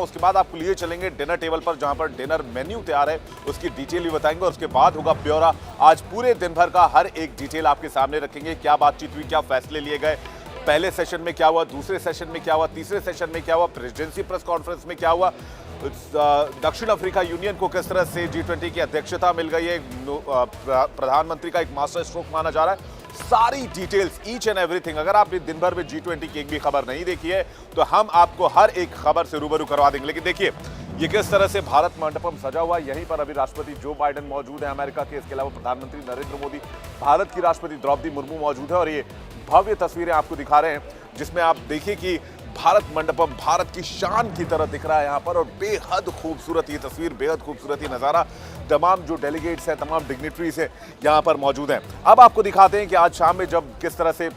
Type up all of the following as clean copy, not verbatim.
उसके बाद आपको लिए चलेंगे डिनर टेबल पर, जहां पर डिनर मेन्यू तैयार है, उसकी डिटेल भी बताएंगे और उसके बाद होगा ब्यौरा। आज पूरे दिन भर का हर एक डिटेल आपके सामने रखेंगे, क्या बातचीत हुई, क्या फैसले लिए गए, पहले सेशन में क्या हुआ, दूसरे सेशन में क्या हुआ, तीसरे सेशन में क्या हुआ, प्रेसिडेंसी प्रेस कॉन्फ्रेंस में क्या हुआ, दक्षिण अफ्रीका यूनियन को किस तरह से G20 की अध्यक्षता मिल गई है, प्रधानमंत्री का एक मास्टर स्ट्रोक माना जा रहा है। सारी डिटेल्स, ईच एंड एवरीथिंग। अगर आपने दिन भर में G20 की एक भी खबर नहीं देखी है तो हम आपको हर एक खबर से रूबरू करवा देंगे। लेकिन देखिए ये किस तरह से भारत मंडपम सजा हुआ है। यहीं पर अभी राष्ट्रपति जो बाइडेन मौजूद है अमेरिका के, इसके अलावा प्रधानमंत्री नरेंद्र मोदी, भारत की राष्ट्रपति द्रौपदी मुर्मू मौजूद है और ये भव्य तस्वीरें आपको दिखा रहे हैं जिसमें आप देखिए कि भारत मंडपम भारत की शान की तरह दिख रहा है यहाँ पर, और बेहद खूबसूरत ये तस्वीर, बेहद खूबसूरत ये नज़ारा। तमाम जो डेलीगेट्स हैं, तमाम डिग्निटरीज हैं यहाँ पर मौजूद हैं। अब आपको दिखाते हैं कि आज शाम में जब किस तरह से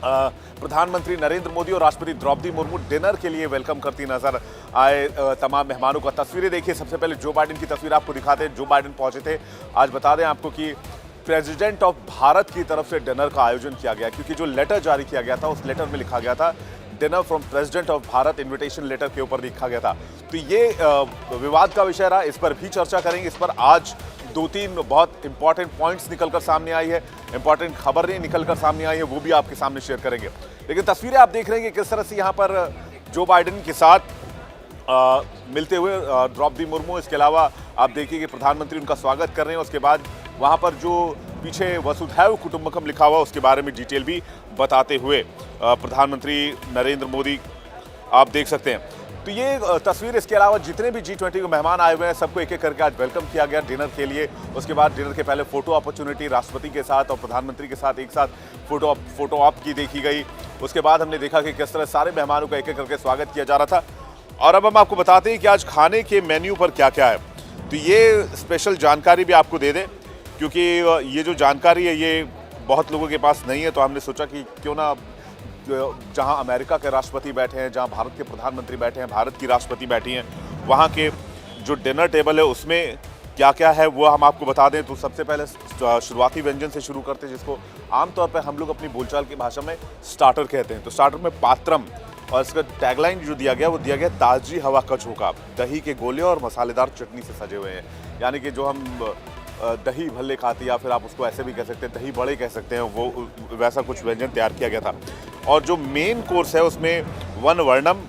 प्रधानमंत्री नरेंद्र मोदी और राष्ट्रपति द्रौपदी मुर्मू डिनर के लिए वेलकम करती नजर आए तमाम मेहमानों का। तस्वीरें देखिए, सबसे पहले जो बाइडेन की तस्वीर आपको दिखाते हैं। जो बाइडेन पहुंचे थे। आज बता दें आपको कि प्रेसिडेंट ऑफ भारत की तरफ से डिनर का आयोजन किया गया, क्योंकि जो लेटर जारी किया गया था उस लेटर में लिखा गया था dinner from president of Bharat, invitation letter के ऊपर लिखा गया था। तो ये विवाद का विषय रहा, इस पर भी चर्चा करेंगे। इस पर आज 2-3 बहुत इंपॉर्टेंट पॉइंट्स निकलकर सामने आई है, इंपॉर्टेंट खबरें निकलकर सामने आई है, वो भी आपके सामने शेयर करेंगे। लेकिन तस्वीरें आप देख रहे हैं कि किस तरह से यहाँ पर जो बाइडेन के साथ मिलते हुए द्रौपदी मुर्मू, इसके अलावा आप देखिए कि प्रधानमंत्री उनका स्वागत कर रहे हैं। उसके बाद वहाँ पर जो पीछे वसुधैव कुटुंबकम लिखा हुआ उसके बारे में डिटेल भी बताते हुए प्रधानमंत्री नरेंद्र मोदी आप देख सकते हैं। तो ये तस्वीर, इसके अलावा जितने भी G20 के मेहमान आए हुए हैं सबको एक एक करके आज वेलकम किया गया डिनर के लिए। उसके बाद डिनर के पहले फोटो अपॉर्चुनिटी राष्ट्रपति के साथ और प्रधानमंत्री के साथ एक साथ फोटो ऑप की देखी गई। उसके बाद हमने देखा कि किस तरह सारे मेहमानों का एक एक करके स्वागत किया जा रहा था। और अब हम आपको बताते हैं कि आज खाने के मेन्यू पर क्या क्या है। तो ये स्पेशल जानकारी भी आपको दे दें, क्योंकि ये जो जानकारी है ये बहुत लोगों के पास नहीं है। तो हमने सोचा कि क्यों ना जहां अमेरिका के राष्ट्रपति बैठे हैं, जहां भारत के प्रधानमंत्री बैठे हैं, भारत की राष्ट्रपति बैठी हैं, वहां के जो डिनर टेबल है उसमें क्या क्या है वो हम आपको बता दें। तो सबसे पहले शुरुआती व्यंजन से शुरू करते हैं, जिसको आमतौर पर हम लोग अपनी बोलचाल की भाषा में स्टार्टर कहते हैं। तो स्टार्टर में पात्रम, और इसका टैगलाइन जो दिया गया वो दिया गया ताजी हवा का झोंका, दही के गोले और मसालेदार चटनी से सजे हुए हैं। यानी कि जो हम दही भल्ले खाते हैं, या फिर आप उसको ऐसे भी कह सकते हैं, दही बड़े कह सकते हैं, वो वैसा कुछ व्यंजन तैयार किया गया था। और जो मेन कोर्स है उसमें वन वर्णम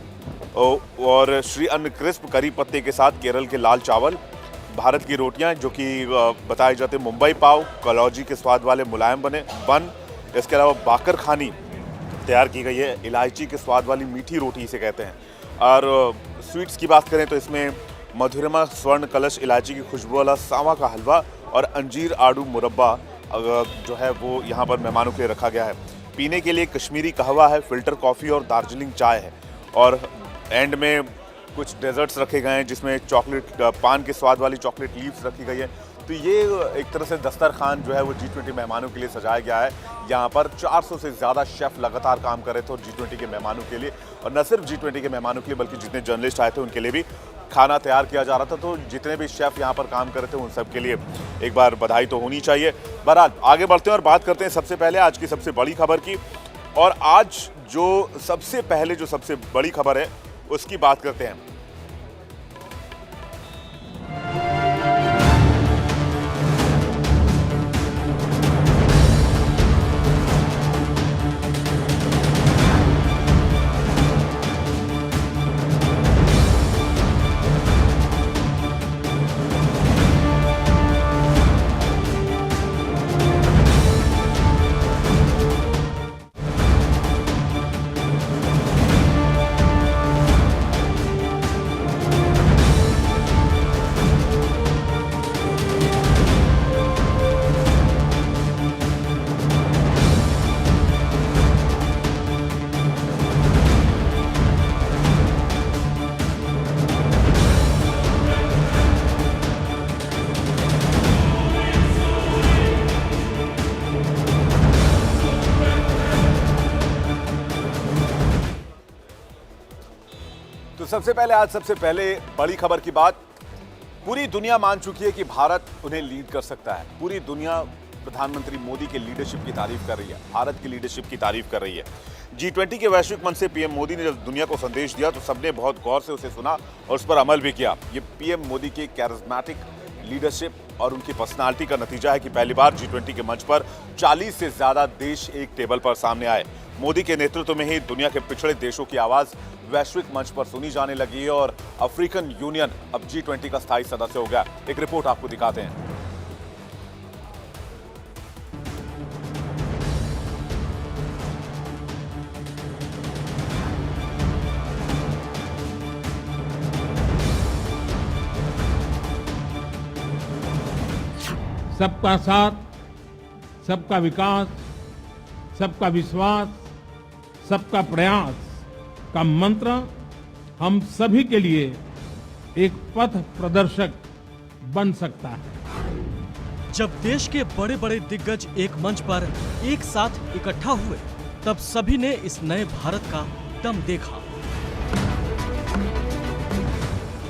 और श्री अन्न क्रिस्प करी पत्ते के साथ केरल के लाल चावल, भारत की रोटियां जो कि बताए जाते हैं मुंबई पाव, कलौजी के स्वाद वाले मुलायम बन, इसके अलावा बाकर खानी तैयार की गई है, इलायची के स्वाद वाली मीठी रोटी इसे कहते हैं। और स्वीट्स की बात करें तो इसमें मधुरमा स्वर्ण कलश, इलायची की खुशबू वाला सावा का हलवा और अंजीर आड़ू मुरब्बा जो है वो यहाँ पर मेहमानों के लिए रखा गया है। पीने के लिए कश्मीरी कहवा है, फिल्टर कॉफ़ी और दार्जिलिंग चाय है। और एंड में कुछ डेजर्ट्स रखे गए हैं जिसमें चॉकलेट, पान के स्वाद वाली चॉकलेट लीव्स रखी गई है। तो ये एक तरह से दस्तरखान जो है वो G20 मेहमानों के लिए सजाया गया है। यहाँ पर 400 से ज़्यादा शेफ़ लगातार काम कर रहे थे और G20 के मेहमानों के लिए, और न सिर्फ G20 के मेहमानों के लिए बल्कि जितने जर्नलिस्ट आए थे उनके लिए भी खाना तैयार किया जा रहा था। तो जितने भी शेफ़ यहाँ पर काम कर रहे थे उन सब के लिए एक बार बधाई तो होनी चाहिए। बहरहाल आगे बढ़ते हैं और बात करते हैं सबसे पहले आज की सबसे बड़ी खबर की। और आज जो सबसे पहले जो सबसे बड़ी खबर है उसकी बात करते हैं। सबसे पहले बड़ी खबर की बात, पूरी दुनिया मान चुकी है कि भारत उन्हें लीड कर सकता है। पूरी दुनिया प्रधानमंत्री मोदी के लीडरशिप की तारीफ कर रही है, भारत की लीडरशिप की तारीफ कर रही है। G20 के वैश्विक मंच से पीएम मोदी ने जब दुनिया को संदेश दिया तो सबने बहुत गौर से उसे सुना और उस पर अमल भी किया। ये पीएम मोदी के कैरिज्मेटिक लीडरशिप और उनकी पर्सनालिटी का नतीजा है कि पहली बार G20 के मंच पर 40 से ज्यादा देश एक टेबल पर सामने आए। मोदी के नेतृत्व में ही दुनिया के पिछड़े देशों की आवाज वैश्विक मंच पर सुनी जाने लगी है और अफ्रीकन यूनियन अब G20 का स्थायी सदस्य हो गया। एक रिपोर्ट आपको दिखाते हैं। सबका साथ, सबका विकास, सबका विश्वास, सबका प्रयास का मंत्र हम सभी के लिए एक पथ प्रदर्शक बन सकता है। जब देश के बड़े बड़े दिग्गज एक मंच पर एक साथ इकट्ठा हुए, तब सभी ने इस नए भारत का दम देखा।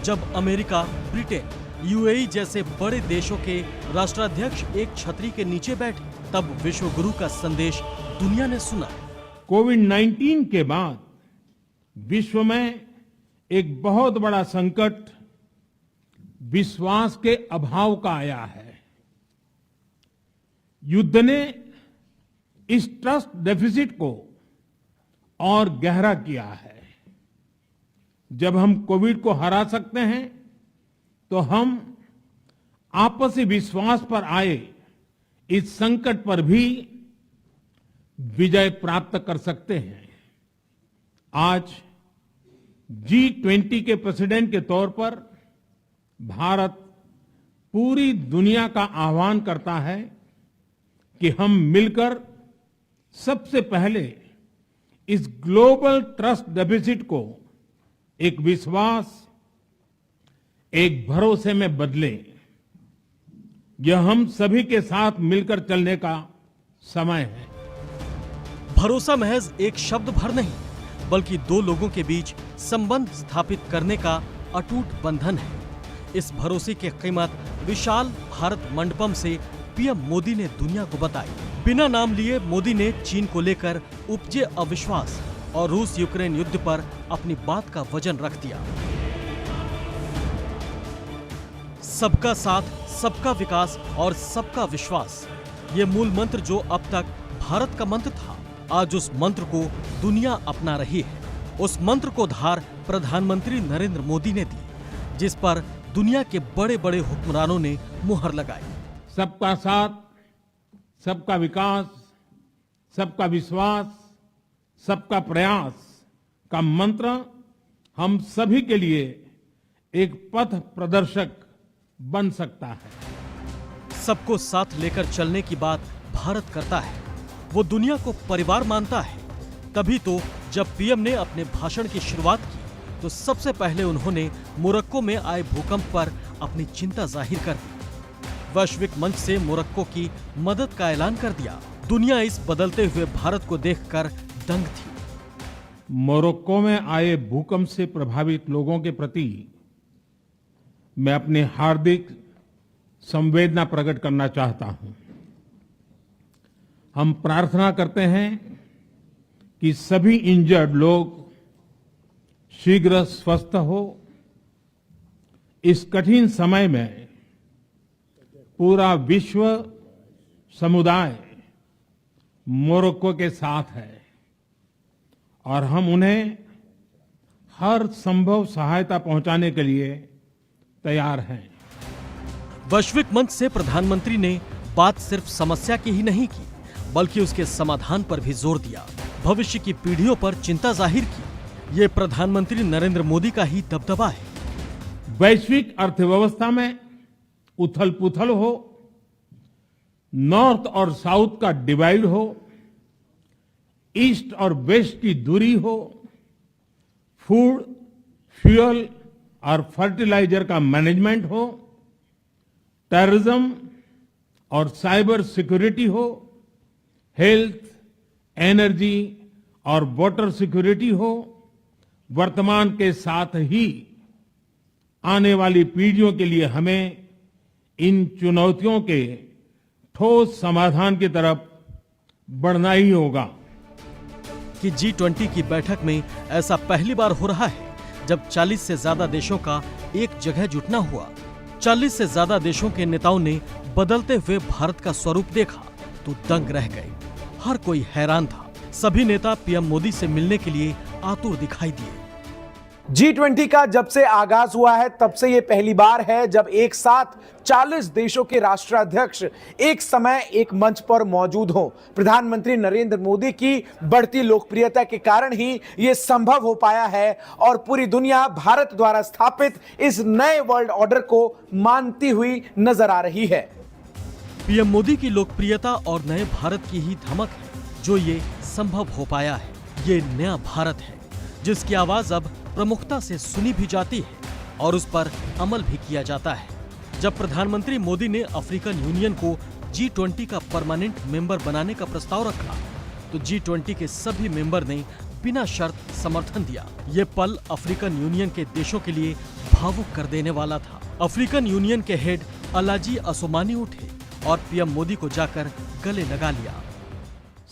जब अमेरिका, ब्रिटेन, यूएई जैसे बड़े देशों के राष्ट्राध्यक्ष एक छतरी के नीचे बैठे, तब विश्व गुरु का संदेश दुनिया ने सुना। कोविड-19 के बाद विश्व में एक बहुत बड़ा संकट विश्वास के अभाव का आया है। युद्ध ने इस ट्रस्ट डेफिसिट को और गहरा किया है। जब हम कोविड को हरा सकते हैं तो हम आपसी विश्वास पर आए इस संकट पर भी विजय प्राप्त कर सकते हैं। आज G20 के प्रेसिडेंट के तौर पर भारत पूरी दुनिया का आह्वान करता है कि हम मिलकर सबसे पहले इस ग्लोबल ट्रस्ट डेफिसिट को एक विश्वास, एक भरोसे में बदलें। यह हम सभी के साथ मिलकर चलने का समय है। भरोसा महज एक शब्द भर नहीं, बल्कि दो लोगों के बीच संबंध स्थापित करने का अटूट बंधन है। इस भरोसे की कीमत विशाल भारत मंडपम से पीएम मोदी ने दुनिया को बताई। बिना नाम लिए मोदी ने चीन को लेकर उपजे अविश्वास और रूस यूक्रेन युद्ध पर अपनी बात का वजन रख दिया। सबका साथ, सबका विकास और सबका विश्वास, ये मूल मंत्र जो अब तक भारत का मंत्र था, आज उस मंत्र को दुनिया अपना रही है। उस मंत्र को धार प्रधानमंत्री नरेंद्र मोदी ने दी, जिस पर दुनिया के बड़े बड़े हुक्मरानों ने मुहर लगाई। सबका साथ, सबका विकास, सबका विश्वास, सबका प्रयास का मंत्र हम सभी के लिए एक पथ प्रदर्शक बन सकता है। सबको साथ लेकर चलने की बात भारत करता है। वो दुनिया को परिवार मानता है। तभी तो जब पीएम ने अपने भाषण की शुरुआत की तो सबसे पहले उन्होंने मोरक्को में आए भूकंप पर अपनी चिंता जाहिर कर दी। वैश्विक मंच से मोरक्को की मदद का ऐलान कर दिया। दुनिया इस बदलते हुए भारत को देखकर दंग थी। मोरक्को में आए भूकंप से प्रभावित लोगों के प्रति मैं अपनी हार्दिक संवेदना प्रकट करना चाहता हूं। हम प्रार्थना करते हैं कि सभी इंजर्ड लोग शीघ्र स्वस्थ हो। इस कठिन समय में पूरा विश्व समुदाय मोरक्को के साथ है और हम उन्हें हर संभव सहायता पहुंचाने के लिए तैयार हैं। वैश्विक मंच से प्रधानमंत्री ने बात सिर्फ समस्या की ही नहीं की, बल्कि उसके समाधान पर भी जोर दिया। भविष्य की पीढ़ियों पर चिंता जाहिर की। ये प्रधानमंत्री नरेंद्र मोदी का ही दबदबा है। वैश्विक अर्थव्यवस्था में उथल-पुथल हो, नॉर्थ और साउथ का डिवाइड हो, ईस्ट और वेस्ट की दूरी हो, फूड, फ्यूल और फर्टिलाइजर का मैनेजमेंट हो, टेररिज्म और साइबर सिक्योरिटी हो, हेल्थ, एनर्जी और वाटर सिक्योरिटी हो, वर्तमान के साथ ही आने वाली पीढ़ियों के लिए हमें इन चुनौतियों के ठोस समाधान की तरफ बढ़ना ही होगा। कि G20 की बैठक में ऐसा पहली बार हो रहा है जब 40 से ज्यादा देशों का एक जगह जुटना हुआ। 40 से ज्यादा देशों के नेताओं ने बदलते हुए भारत का स्वरूप देखा तो दंग रह गए। हर कोई हैरान था। सभी नेता पीएम मोदी से मिलने के लिए आतुर दिखाई दिए। G20 का जब से आगाज हुआ है तब से ये पहली बार है जब एक साथ 40 देशों के राष्ट्राध्यक्ष एक समय एक मंच पर मौजूद हों। प्रधानमंत्री नरेंद्र मोदी की बढ़ती लोकप्रियता के कारण ही ये संभव हो पाया है और पूरी दुनिया भारत द्वारा स्थापित इस नए वर्ल्ड ऑर्डर को मानती हुई नजर आ रही है। पीएम मोदी की लोकप्रियता और नए भारत की ही धमक है जो ये संभव हो पाया है। ये नया भारत है जिसकी आवाज अब प्रमुखता से सुनी भी जाती है और उस पर अमल भी किया जाता है। जब प्रधानमंत्री मोदी ने अफ्रीकन यूनियन को G20 का परमानेंट मेंबर बनाने का प्रस्ताव रखा तो G20 के सभी मेंबर ने बिना शर्त समर्थन दिया। ये पल अफ्रीकन यूनियन के देशों के लिए भावुक कर देने वाला था। अफ्रीकन यूनियन के हेड अलाजी असोमानी उठे और पीएम मोदी को जाकर गले लगा लिया।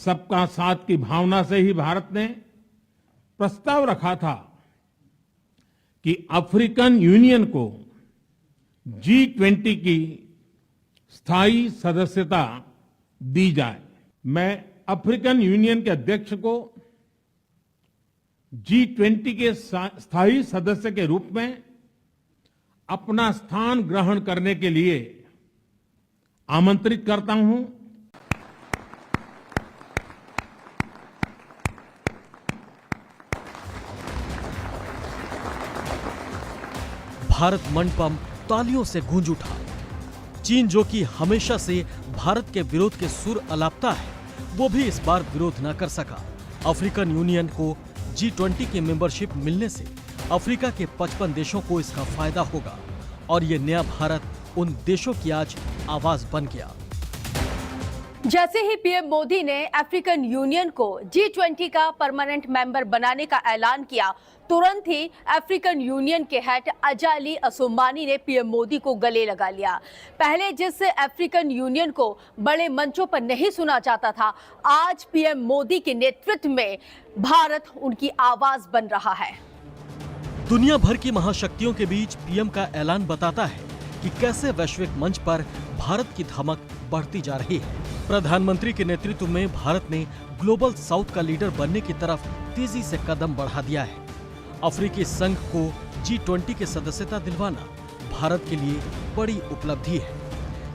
सबका साथ की भावना से ही भारत ने प्रस्ताव रखा था कि अफ्रीकन यूनियन को G20 की स्थायी सदस्यता दी जाए। मैं अफ्रीकन यूनियन के अध्यक्ष को G20 के स्थायी सदस्य के रूप में अपना स्थान ग्रहण करने के लिए आमंत्रित करता हूं। भारत मंडपम तालियों से गूंज उठा। चीन जो कि हमेशा से भारत के विरोध के सुर अलापता है वो भी इस बार विरोध न कर सका। अफ्रीकन यूनियन को G20 की मेंबरशिप मिलने से अफ्रीका के 55 देशों को इसका फायदा होगा और ये नया भारत उन देशों की आज आवाज बन गया। जैसे ही पीएम मोदी ने अफ्रीकन यूनियन को G20 का परमानेंट मेंबर बनाने का ऐलान किया तुरंत ही अफ्रीकन यूनियन के हेड अजाली असोमानी ने पीएम मोदी को गले लगा लिया। पहले जिससे अफ्रीकन यूनियन को बड़े मंचों पर नहीं सुना जाता था, आज पीएम मोदी के नेतृत्व में भारत उनकी आवाज बन रहा है। दुनिया भर की महाशक्तियों के बीच पीएम का ऐलान बताता है कि कैसे वैश्विक मंच पर भारत की धमक बढ़ती जा रही है। प्रधानमंत्री के नेतृत्व में भारत ने ग्लोबल साउथ का लीडर बनने की तरफ तेजी से कदम बढ़ा दिया है। अफ्रीकी संघ को G20 की सदस्यता दिलवाना भारत के लिए बड़ी उपलब्धि है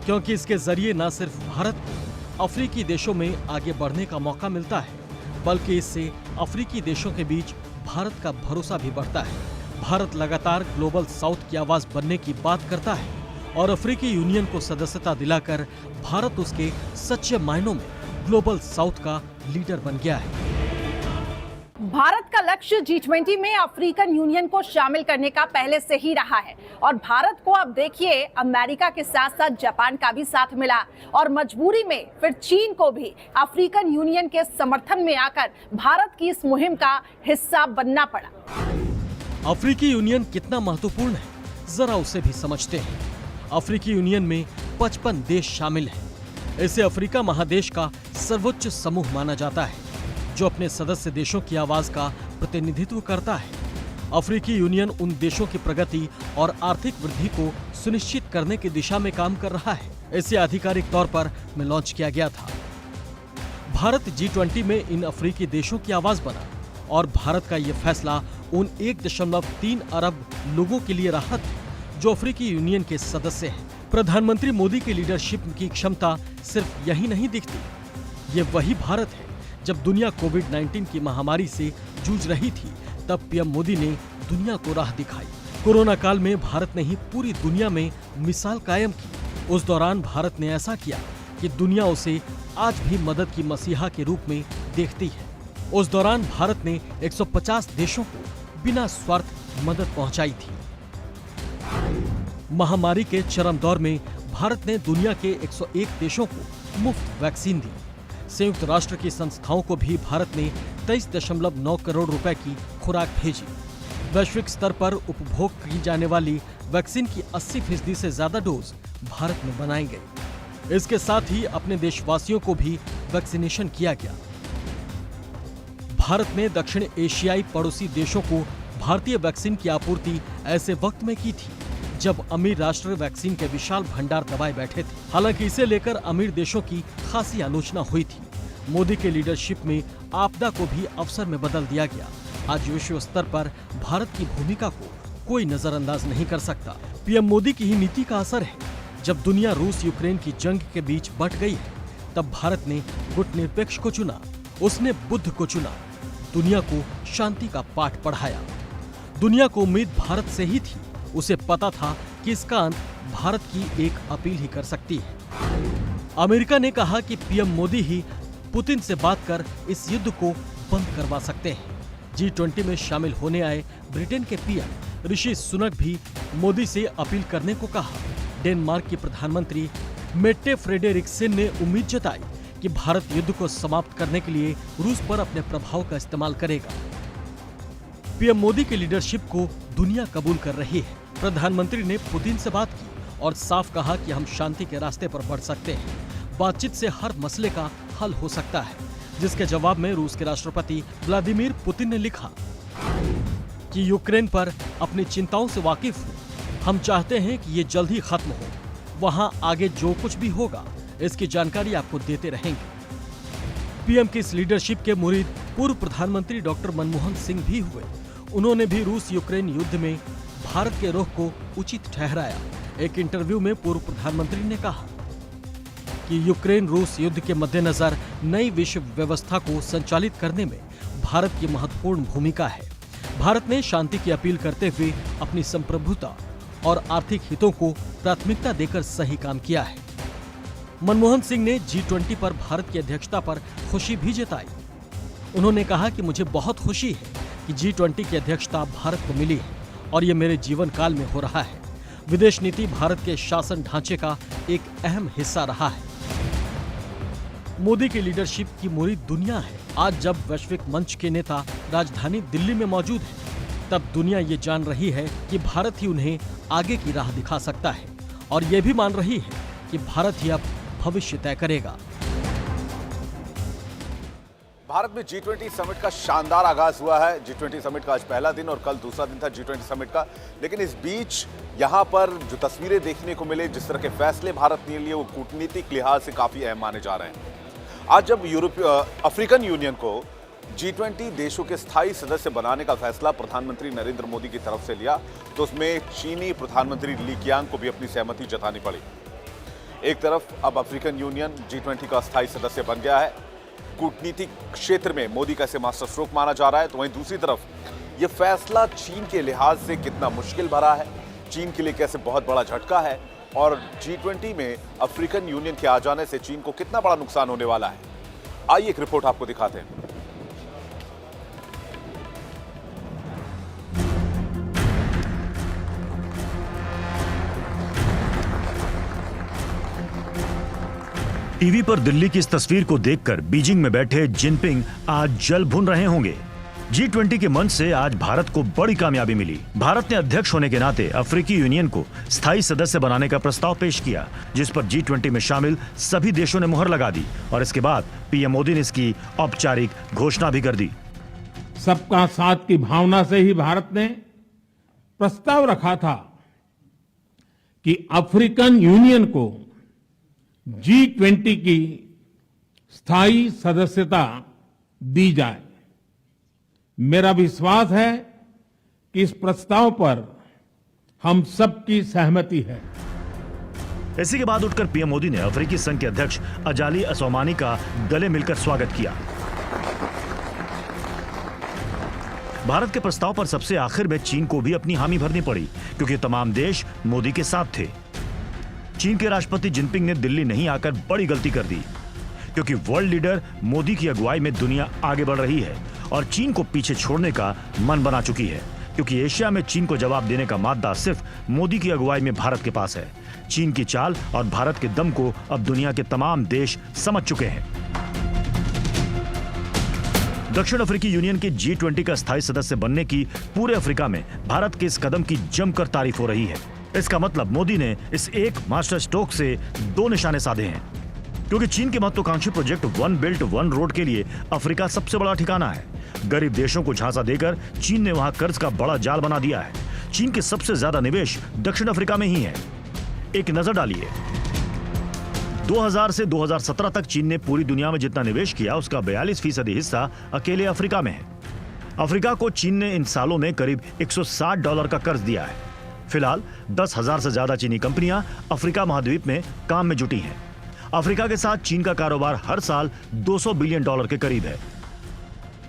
क्योंकि इसके जरिए न सिर्फ भारत को अफ्रीकी देशों में आगे बढ़ने का मौका मिलता है बल्कि इससे अफ्रीकी देशों के बीच भारत का भरोसा भी बढ़ता है। भारत लगातार ग्लोबल साउथ की आवाज बनने की बात करता है और अफ्रीकी यूनियन को सदस्यता दिलाकर भारत उसके सच्चे मायनों में ग्लोबल साउथ का लीडर बन गया है। भारत का लक्ष्य G20 में अफ्रीकन यूनियन को शामिल करने का पहले से ही रहा है और भारत को अब देखिए अमेरिका के साथ साथ जापान का भी साथ मिला और मजबूरी में फिर चीन को भी अफ्रीकन यूनियन के समर्थन में आकर भारत की इस मुहिम का हिस्सा बनना पड़ा। अफ्रीकी यूनियन कितना महत्वपूर्ण है जरा उसे भी समझते हैं। अफ्रीकी यूनियन में 55 देश शामिल हैं। इसे अफ्रीका महादेश का सर्वोच्च समूह माना जाता है जो अपने सदस्य देशों की आवाज का प्रतिनिधित्व करता है। अफ्रीकी यूनियन उन देशों की प्रगति और आर्थिक वृद्धि को सुनिश्चित करने की दिशा में काम कर रहा है। इसे आधिकारिक तौर पर में लॉन्च किया गया था। भारत G20 में इन अफ्रीकी देशों की आवाज बना और भारत का ये फैसला उन 1.3 अरब लोगों के लिए राहत है जो अफ्रीकी यूनियन के सदस्य हैं। प्रधानमंत्री मोदी की लीडरशिप की क्षमता सिर्फ यही नहीं दिखती, ये वही भारत है जब दुनिया कोविड-19 की महामारी से जूझ रही थी तब पीएम मोदी ने दुनिया को राह दिखाई। कोरोना काल में भारत ने ही पूरी दुनिया में मिसाल कायम की। उस दौरान भारत ने ऐसा किया कि दुनिया उसे आज भी मदद की मसीहा के रूप में देखती है। उस दौरान भारत ने 150 देशों को बिना स्वार्थ मदद पहुंचाई थी। महामारी के चरम दौर में भारत ने दुनिया के 101 देशों को मुफ्त वैक्सीन दी। संयुक्त राष्ट्र की संस्थाओं को भी भारत ने 23.9 करोड़ रुपए की खुराक भेजी। वैश्विक स्तर पर उपभोग की जाने वाली वैक्सीन की 80% से ज्यादा डोज भारत में बनाई गई। इसके साथ ही अपने देशवासियों को भी वैक्सीनेशन किया गया। भारत ने दक्षिण एशियाई पड़ोसी देशों को भारतीय वैक्सीन की आपूर्ति ऐसे वक्त में की थी जब अमीर राष्ट्र वैक्सीन के विशाल भंडार दबाए बैठे थे। हालांकि इसे लेकर अमीर देशों की खासी आलोचना हुई थी। मोदी के लीडरशिप में आपदा को भी अवसर में बदल दिया गया। आज विश्व स्तर पर भारत की भूमिका को कोई नजरअंदाज नहीं कर सकता। पीएम मोदी की ही नीति का असर है। जब दुनिया रूस यूक्रेन की जंग के बीच बंट गई है, तब भारत ने गुटनिरपेक्ष को चुना, उसने बुद्ध को चुना, दुनिया को शांति का पाठ पढ़ाया। दुनिया को उम्मीद भारत से ही थी। उसे पता था कि इसका अंत भारत की एक अपील ही कर सकती है। अमेरिका ने कहा कि पीएम मोदी ही पुतिन से बात कर इस युद्ध को बंद करवा सकते हैं। G20 में शामिल होने आए ब्रिटेन के पीएम ऋषि सुनक भी मोदी से अपील करने को कहा। डेनमार्क की प्रधानमंत्री मेट्टे फ्रेडेरिक्सेन ने उम्मीद जताई कि भारत युद्ध को समाप्त करने के लिए रूस पर अपने प्रभाव का इस्तेमाल करेगा। पीएम मोदी की लीडरशिप को दुनिया कबूल कर रही है। प्रधानमंत्री ने पुतिन से बात की और साफ कहा कि हम शांति के रास्ते पर बढ़ सकते हैं। बातचीत से हर मसले का हल हो सकता है। जिसके जवाब में रूस के राष्ट्रपति व्लादिमीर पुतिन ने लिखा कि यूक्रेन पर अपनी चिंताओं से वाकिफ हूँ। हम चाहते हैं कि ये जल्द ही खत्म हो। वहाँ आगे जो कुछ भी होगा इसकी जानकारी आपको देते रहेंगे। पीएम की इस लीडरशिप के मुरीद पूर्व प्रधानमंत्री डॉक्टर मनमोहन सिंह भी हुए। उन्होंने भी रूस यूक्रेन युद्ध में भारत के रुख को उचित ठहराया। एक इंटरव्यू में पूर्व प्रधानमंत्री ने कहा कि यूक्रेन रूस युद्ध के मद्देनजर नई विश्व व्यवस्था को संचालित करने में भारत की महत्वपूर्ण भूमिका है। भारत ने शांति की अपील करते हुए अपनी संप्रभुता और आर्थिक हितों को प्राथमिकता देकर सही काम किया है। मनमोहन सिंह ने G20 पर भारत की अध्यक्षता पर खुशी भी जताई। उन्होंने कहा कि मुझे बहुत खुशी है कि G20 की अध्यक्षता भारत को मिली है और ये मेरे जीवन काल में हो रहा है। विदेश नीति भारत के शासन ढांचे का एक अहम हिस्सा रहा है। मोदी की लीडरशिप की मुरीद दुनिया है। आज जब वैश्विक मंच के नेता राजधानी दिल्ली में मौजूद हैं, तब दुनिया ये जान रही है कि भारत ही उन्हें आगे की राह दिखा सकता है और ये भी मान रही है कि भारत ही अब भविष्य तय करेगा। भारत में G20 समिट का शानदार आगाज हुआ है। G20 समिट का आज पहला दिन और कल दूसरा दिन था G20 समिट का। लेकिन इस बीच यहां पर जो तस्वीरें देखने को मिले, जिस तरह के फैसले भारत ने लिए, वो कूटनीतिक लिहाज से काफी अहम माने जा रहे हैं। आज जब अफ्रीकन यूनियन को G20 देशों के स्थायी सदस्य बनाने का फैसला प्रधानमंत्री नरेंद्र मोदी की तरफ से लिया, तो उसमें चीनी प्रधानमंत्री ली कीयांग को भी अपनी सहमति जतानी पड़ी। एक तरफ अब अफ्रीकन यूनियन G20 का स्थायी सदस्य बन गया है। कूटनीतिक क्षेत्र में मोदी का इसे मास्टर स्ट्रोक माना जा रहा है, तो वहीं दूसरी तरफ यह फैसला चीन के लिहाज से कितना मुश्किल भरा है, चीन के लिए कैसे बहुत बड़ा झटका है और G20 में अफ्रीकन यूनियन के आ जाने से चीन को कितना बड़ा नुकसान होने वाला है। आइए एक रिपोर्ट आपको दिखाते हैं। टीवी पर दिल्ली की इस तस्वीर को देखकर बीजिंग में बैठे जिनपिंग आज जल भुन रहे होंगे। G20 के मंच से आज भारत को बड़ी कामयाबी मिली। भारत ने अध्यक्ष होने के नाते अफ्रीकी यूनियन को स्थायी सदस्य बनाने का प्रस्ताव पेश किया, जिस पर G20 में शामिल सभी देशों ने मुहर लगा दी और इसके बाद पीएम मोदी ने इसकी औपचारिक घोषणा भी कर दी। सबका साथ की भावना से ही भारत ने प्रस्ताव रखा था कि अफ्रीकन यूनियन को G20 की स्थायी सदस्यता दी जाए। मेरा विश्वास है कि इस प्रस्ताव पर हम सबकी सहमति है। इसी के बाद उठकर पीएम मोदी ने अफ्रीकी संघ के अध्यक्ष अजाली असोमानी का गले मिलकर स्वागत किया। भारत के प्रस्ताव पर सबसे आखिर में चीन को भी अपनी हामी भरनी पड़ी, क्योंकि तमाम देश मोदी के साथ थे। चीन के राष्ट्रपति जिनपिंग ने दिल्ली नहीं आकर बड़ी गलती कर दी, क्योंकि वर्ल्ड लीडर मोदी की अगुवाई में दुनिया आगे बढ़ रही है और चीन को पीछे छोड़ने का मन बना चुकी है, क्योंकि एशिया में चीन को जवाब देने का मादा सिर्फ मोदी की अगुवाई में भारत के पास है। चीन की चाल और भारत के दम को अब दुनिया के तमाम देश समझ चुके हैं। दक्षिण अफ्रीकी यूनियन के G20 का स्थायी सदस्य बनने की पूरे अफ्रीका में भारत के इस कदम की जमकर तारीफ हो रही है। इसका मतलब मोदी ने इस एक मास्टर स्ट्रोक से दो निशाने साधे हैं, क्योंकि चीन के महत्वाकांक्षी project one belt one road के लिए अफ्रीका सबसे बड़ा ठिकाना है। गरीब देशों को झांसा देकर चीन ने वहां कर्ज का बड़ा जाल बना दिया है। चीन के सबसे ज्यादा निवेश दक्षिण अफ्रीका में ही है। एक नजर डालिए, 2000 से 2017 तक चीन ने पूरी दुनिया में जितना निवेश किया उसका 42% हिस्सा अकेले अफ्रीका में है। अफ्रीका को चीन ने इन सालों में करीब $160 का कर्ज दिया है। फिलहाल 10,000 से ज्यादा चीनी कंपनियां अफ्रीका महाद्वीप में काम में जुटी हैं। अफ्रीका के साथ चीन का कारोबार हर साल $200 बिलियन के करीब है।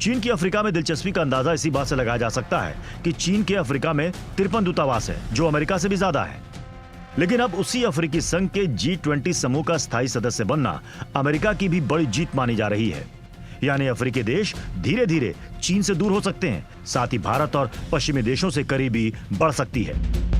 चीन की अफ्रीका में दिलचस्पी का अंदाजा इसी बात से लगाया जा सकता है कि चीन के अफ्रीका में 53 दूतावास है, जो अमेरिका से भी ज्यादा है। लेकिन अब उसी अफ्रीकी संघ के G20 समूह का स्थायी सदस्य बनना अमेरिका की भी बड़ी जीत मानी जा रही है। यानी अफ्रीकी देश धीरे धीरे चीन से दूर हो सकते हैं, साथ ही भारत और पश्चिमी देशों से करीबी बढ़ सकती है।